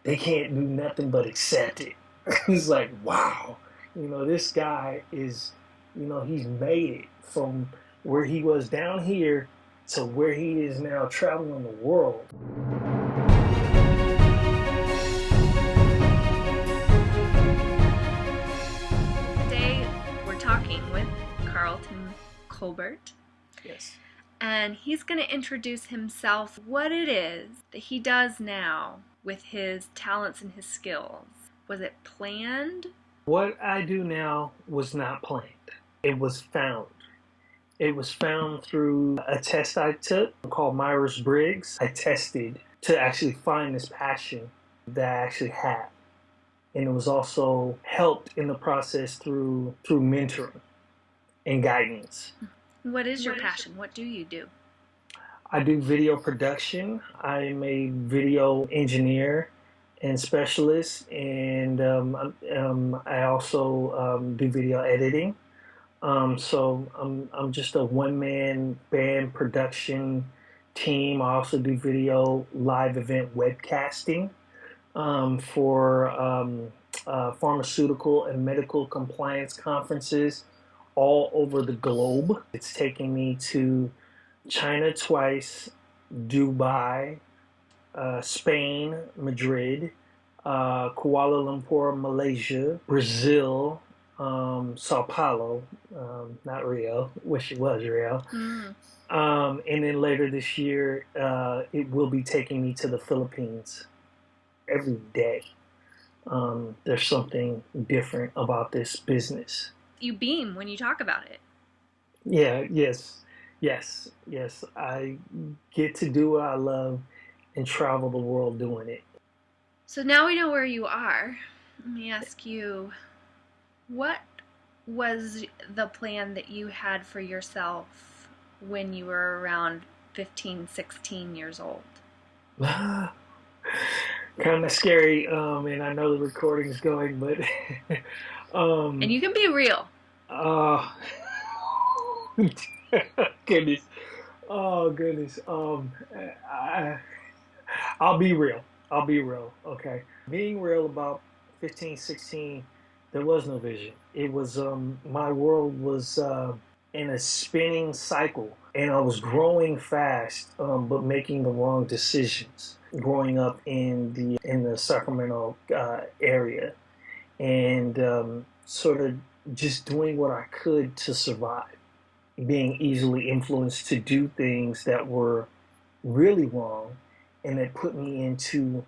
they can't do nothing but accept it. It's like, wow, this guy is, he's made it from where he was down here to where he is now traveling the world. Today we're talking with Carlton Colbert, Yes. and he's going to introduce himself, what it is that he does now with his talents and his skills. Was it planned? What I do now was not planned. It was found. It was found through a test I took called Myers-Briggs. I tested to actually find this passion that I actually had. And it was also helped in the process through mentoring and guidance. What is your passion? What do you do? I do video production. I'm a video engineer and specialist, and I also do video editing. So I'm just a one-man band production team. I also do video live event webcasting for pharmaceutical and medical compliance conferences all over the globe. It's taken me to China twice, Dubai, Spain, Madrid, Kuala Lumpur, Malaysia, Brazil, Sao Paulo, not Rio, wish it was Rio. And then later this year, it will be taking me to the Philippines. Every day, there's something different about this business. You beam when you talk about it. Yeah, yes. I get to do what I love and travel the world doing it. So now we know where you are. Let me ask you, what was the plan that you had for yourself when you were around 15, 16 years old? Kind of scary, and I know the recording's going, but And you can be real. uh, goodness, oh goodness, I, I'll be real. I'll be real. Okay. Being real about 15, 16, there was no vision. It was, my world was in a spinning cycle, and I was growing fast, but making the wrong decisions. Growing up in the Sacramento area, and sort of just doing what I could to survive, being easily influenced to do things that were really wrong, and that put me into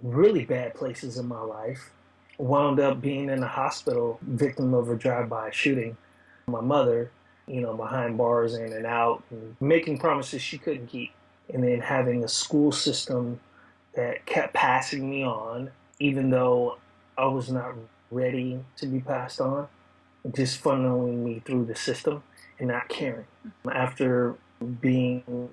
really bad places in my life. Wound up being in the hospital, victim of a drive-by shooting. My mother, behind bars in and out, and making promises she couldn't keep. And then having a school system that kept passing me on, even though I was not ready to be passed on, just funneling me through the system and not caring. After being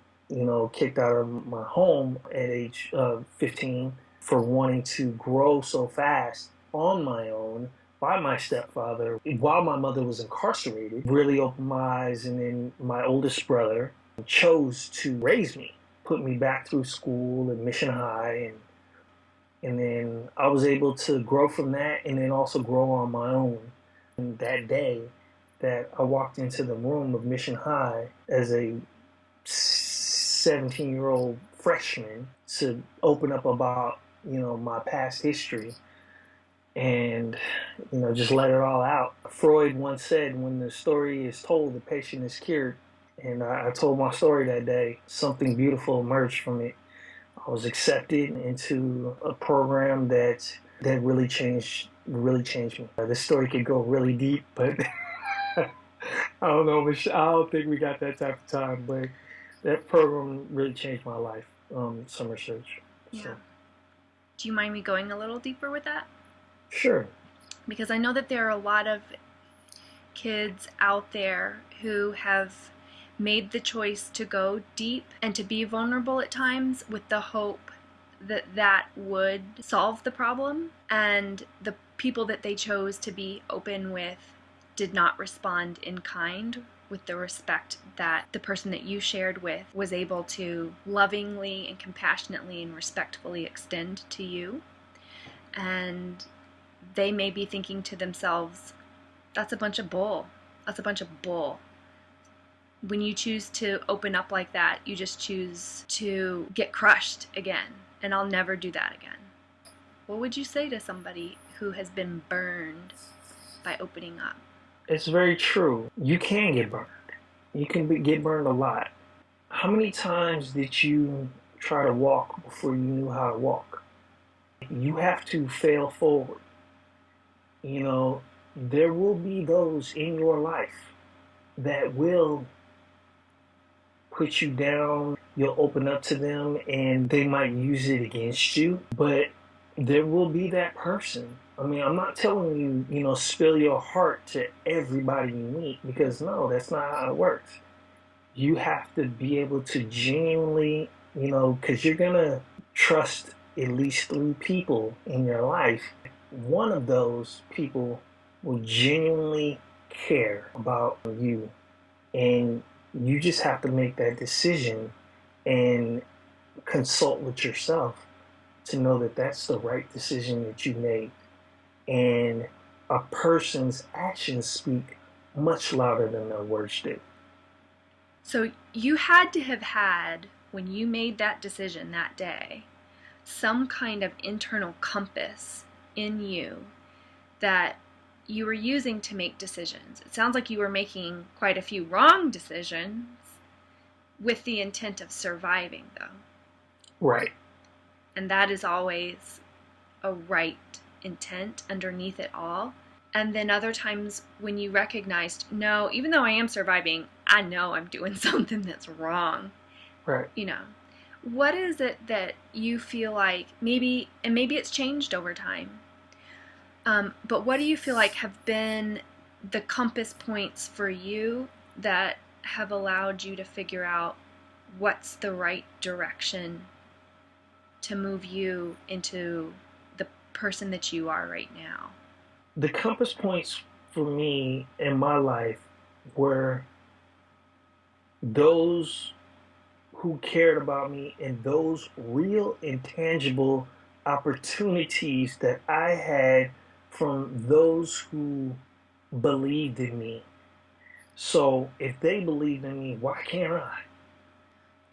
kicked out of my home at age 15 for wanting to grow so fast on my own by my stepfather while my mother was incarcerated, really opened my eyes. And then my oldest brother chose to raise me, put me back through school and Mission High, and then I was able to grow from that and then also grow on my own. And that day that I walked into the room of Mission High as a 17-year-old freshman to open up about my past history and just let it all out. Freud once said, when the story is told, the patient is cured. And I told my story that day. Something beautiful emerged from it. I was accepted into a program that really changed me. This story could go really deep, but I don't know. I don't think we got that type of time. But that program really changed my life. Summer Search. Yeah. So. Do you mind me going a little deeper with that? Sure. Because I know that there are a lot of kids out there who have made the choice to go deep and to be vulnerable at times with the hope that that would solve the problem, and the people that they chose to be open with did not respond in kind with the respect that the person that you shared with was able to lovingly and compassionately and respectfully extend to you. And they may be thinking to themselves, that's a bunch of bull. That's a bunch of bull. When you choose to open up like that, you just choose to get crushed again. And I'll never do that again. What would you say to somebody who has been burned by opening up? It's very true. You can get burned. You can get burned a lot. How many times did you try to walk before you knew how to walk? You have to fail forward. You know, there will be those in your life that will put you down. You'll open up to them and they might use it against you, but there will be that person. I mean, I'm not telling you, spill your heart to everybody you meet, because no, that's not how it works. You have to be able to genuinely, because you're going to trust at least 3 people in your life. One of those people will genuinely care about you, and you just have to make that decision and consult with yourself to know that that's the right decision that you made. And a person's actions speak much louder than their words do. So you had to have had, when you made that decision that day, some kind of internal compass in you that you were using to make decisions. It sounds like you were making quite a few wrong decisions with the intent of surviving, though. Right. And that is always a right intent underneath it all. And then other times when you recognized, no, even though I am surviving, I know I'm doing something that's wrong. Right. What is it that you feel like maybe it's changed over time, but what do you feel like have been the compass points for you that have allowed you to figure out what's the right direction to move you into the person that you are right now? The compass points for me in my life were those who cared about me and those real intangible opportunities that I had from those who believed in me. So if they believed in me, why can't I?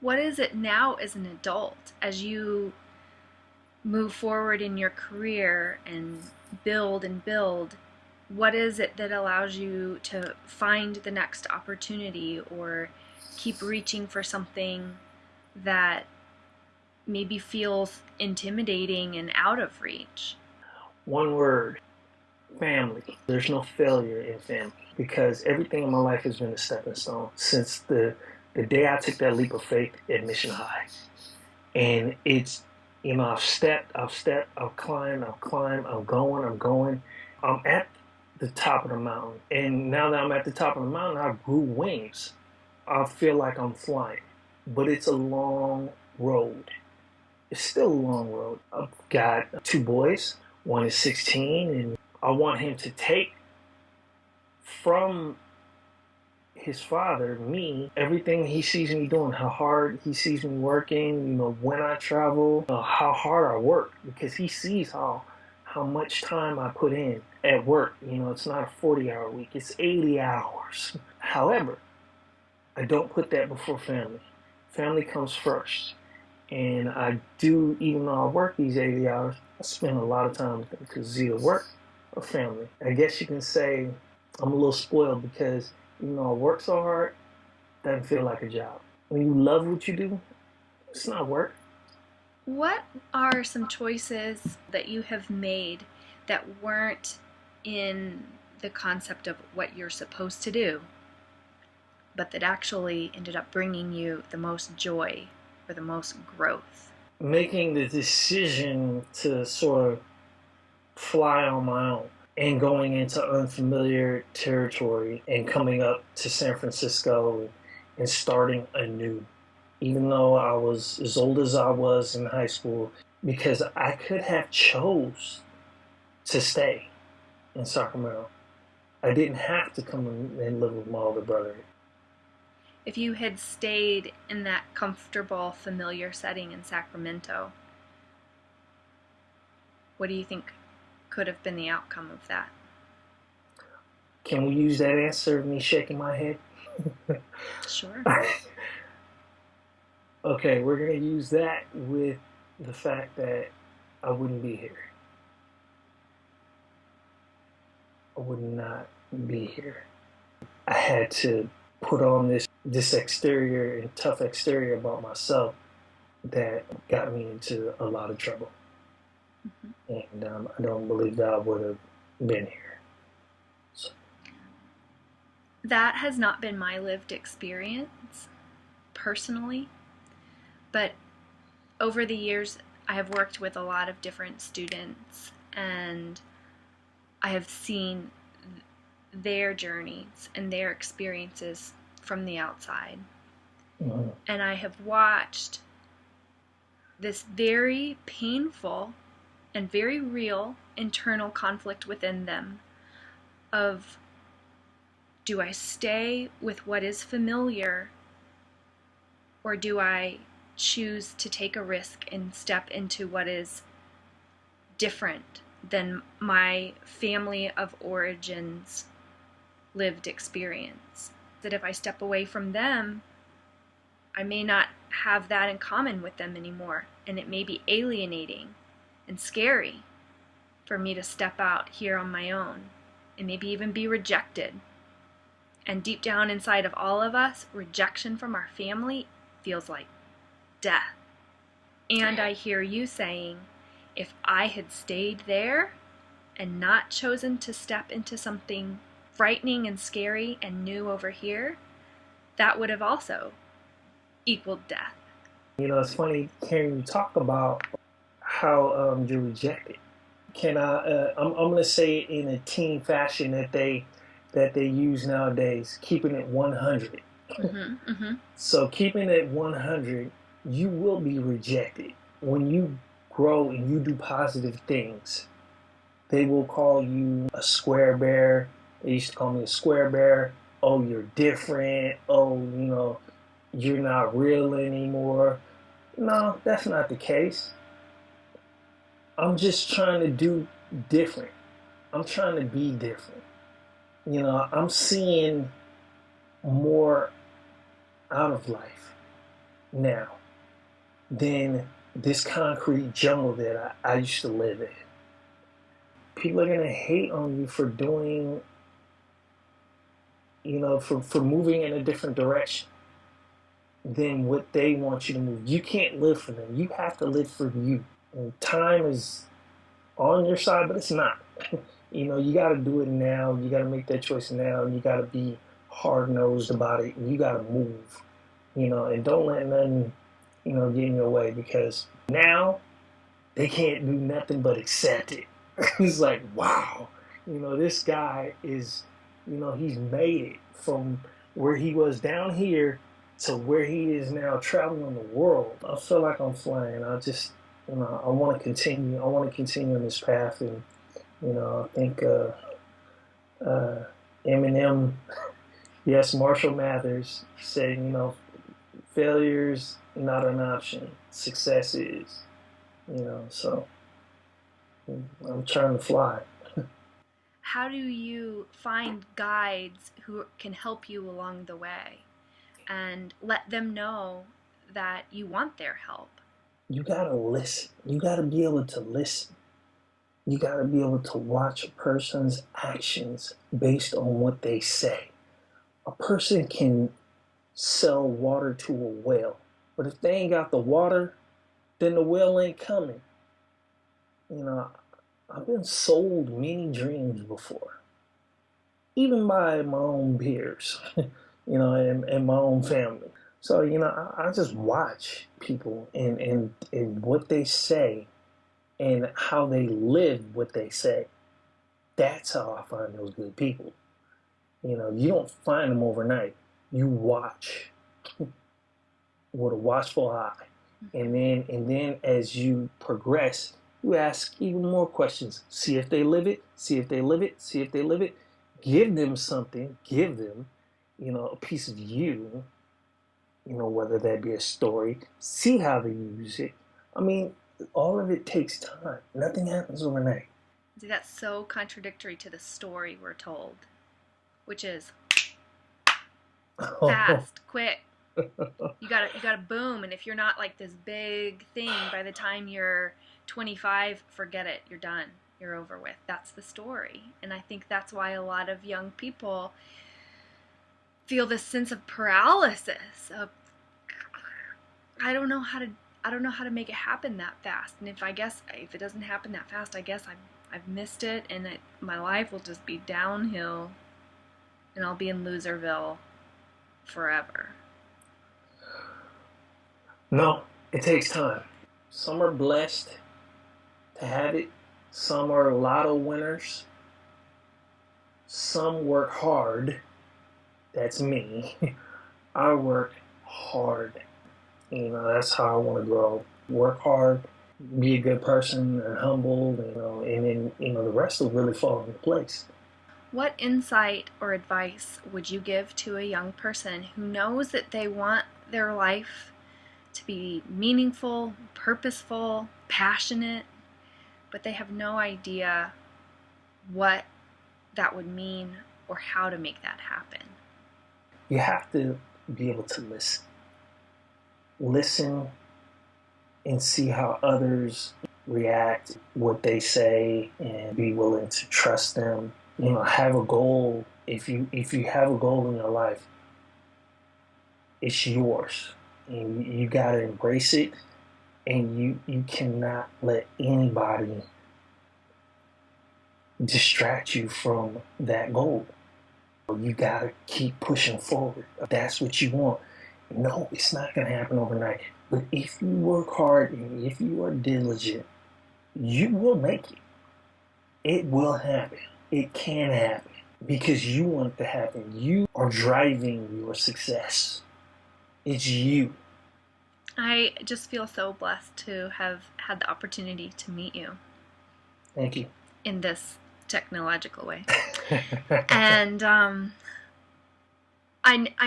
What is it now as an adult, as you move forward in your career and build and build? What is it that allows you to find the next opportunity or keep reaching for something that maybe feels intimidating and out of reach? One word: family. There's no failure in family, because everything in my life has been a stepping stone since the day I took that leap of faith at Mission High. And it's, I've stepped, I've climbed, I'm going. I'm at the top of the mountain. And now that I'm at the top of the mountain, I grew wings. I feel like I'm flying. But it's a long road. It's still a long road. I've got 2 boys. One is 16, and I want him to take from his father, me, everything he sees me doing, how hard he sees me working, when I travel, how hard I work, because he sees how much time I put in at work. It's not a 40-hour week, it's 80 hours. However, I don't put that before family. Family comes first. And I do, even though I work these 80 hours, I spend a lot of time with them, because it's either work or family. I guess you can say I'm a little spoiled, because I work so hard, it doesn't feel like a job. When you love what you do, it's not work. What are some choices that you have made that weren't in the concept of what you're supposed to do, but that actually ended up bringing you the most joy or the most growth? Making the decision to sort of fly on my own and going into unfamiliar territory and coming up to San Francisco and starting anew. Even though I was as old as I was in high school, because I could have chose to stay in Sacramento. I didn't have to come and live with my older brother. If you had stayed in that comfortable, familiar setting in Sacramento, What do you think could have been the outcome of that? Can we use that answer of me shaking my head? Sure. Okay, we're going to use that with the fact that I wouldn't be here. I would not be here. I had to put on this exterior and tough exterior about myself that got me into a lot of trouble. And I don't believe that I would have been here. So. That has not been my lived experience personally, but over the years I have worked with a lot of different students, and I have seen their journeys and their experiences from the outside. Mm-hmm. And I have watched this very painful and very real internal conflict within them of, do I stay with what is familiar, or do I choose to take a risk and step into what is different than my family of origins lived experience? That if I step away from them, I may not have that in common with them anymore, and it may be alienating and scary for me to step out here on my own and maybe even be rejected. And deep down inside of all of us, rejection from our family feels like death. And I hear you saying, if I had stayed there and not chosen to step into something frightening and scary and new over here, that would have also equaled death. You know, it's funny hearing you talk about how you're rejected. Can I? I'm going to say it in a teen fashion that they use nowadays, keeping it 100. Mm-hmm, mm-hmm. So keeping it 100, you will be rejected. When you grow and you do positive things, they will call you a square bear. They used to call me a square bear. Oh, you're different. Oh, you know, you're not real anymore. No, that's not the case. I'm just trying to do different. I'm trying to be different. You know, I'm seeing more out of life now than this concrete jungle that I used to live in. People are going to hate on you for doing, you know, for moving in a different direction than what they want you to move. You can't live for them. You have to live for you. And time is on your side, but it's not. You know, you got to do it now. You got to make that choice now. And you got to be hard-nosed about it. And you got to move, you know, and don't let nothing, you know, get in your way, because now they can't do nothing but accept it. It's like, wow, you know, this guy is, you know, he's made it from where he was down here to where he is now traveling the world. I feel like I'm flying. I just, you know, I want to continue. I want to continue on this path. And, you know, I think Eminem, yes, Marshall Mathers said, you know, failure's not an option. Success is, you know, so I'm trying to fly. How do you find guides who can help you along the way and let them know that you want their help? You gotta listen. You gotta be able to listen. You gotta be able to watch a person's actions based on what they say. A person can sell water to a whale, but if they ain't got the water, then the whale ain't coming. You know, I've been sold many dreams before, even by my own peers, you know, and my own family. So, you know, I just watch people and what they say and how they live what they say. That's how I find those good people. You know, you don't find them overnight. You watch with a watchful eye. And then as you progress, you ask even more questions. See if they live it, see if they live it, see if they live it. Give them something, give them, you know, a piece of you know, whether that be a story, see how they use it. I mean, All of it takes time. Nothing happens overnight. See, that's so contradictory to the story we're told, which is fast, quick. You gotta boom, and if you're not like this big thing by the time you're 25, forget it. You're done. You're over with. That's the story, and I think that's why a lot of young people feel this sense of paralysis. Of I don't know how to make it happen that fast, and if it doesn't happen that fast, I guess I've missed it, and my life will just be downhill, and I'll be in Loserville forever. No, it takes time. Some are blessed to have it. Some are lotto winners. Some work hard. That's me. I work hard. That's how I want to grow. Work hard, be a good person, and humble, and then, the rest will really fall into place. What insight or advice would you give to a young person who knows that they want their life to be meaningful, purposeful, passionate, but they have no idea what that would mean or how to make that happen? You have to be able to listen. Listen and see how others react, what they say, and be willing to trust them. Have a goal. If you have a goal in your life, it's yours, and you gotta embrace it. And you cannot let anybody distract you from that goal. You gotta keep pushing forward. That's what you want. No, it's not gonna happen overnight. But if you work hard and if you are diligent, you will make it. It will happen. It can happen because you want it to happen. You are driving your success. It's you. I just feel so blessed to have had the opportunity to meet you. Thank you. In this technological way. And I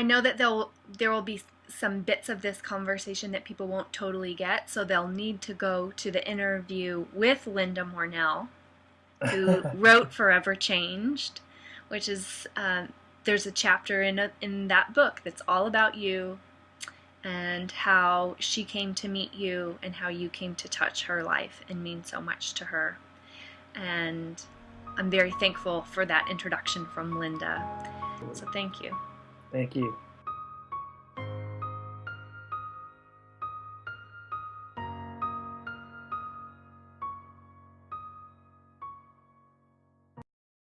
know that there will be some bits of this conversation that people won't totally get, so they'll need to go to the interview with Linda Mornell, who wrote Forever Changed, which is there's a chapter in that book that's all about you and how she came to meet you and how you came to touch her life and mean so much to her. And I'm very thankful for that introduction from Linda. So thank you. Thank you.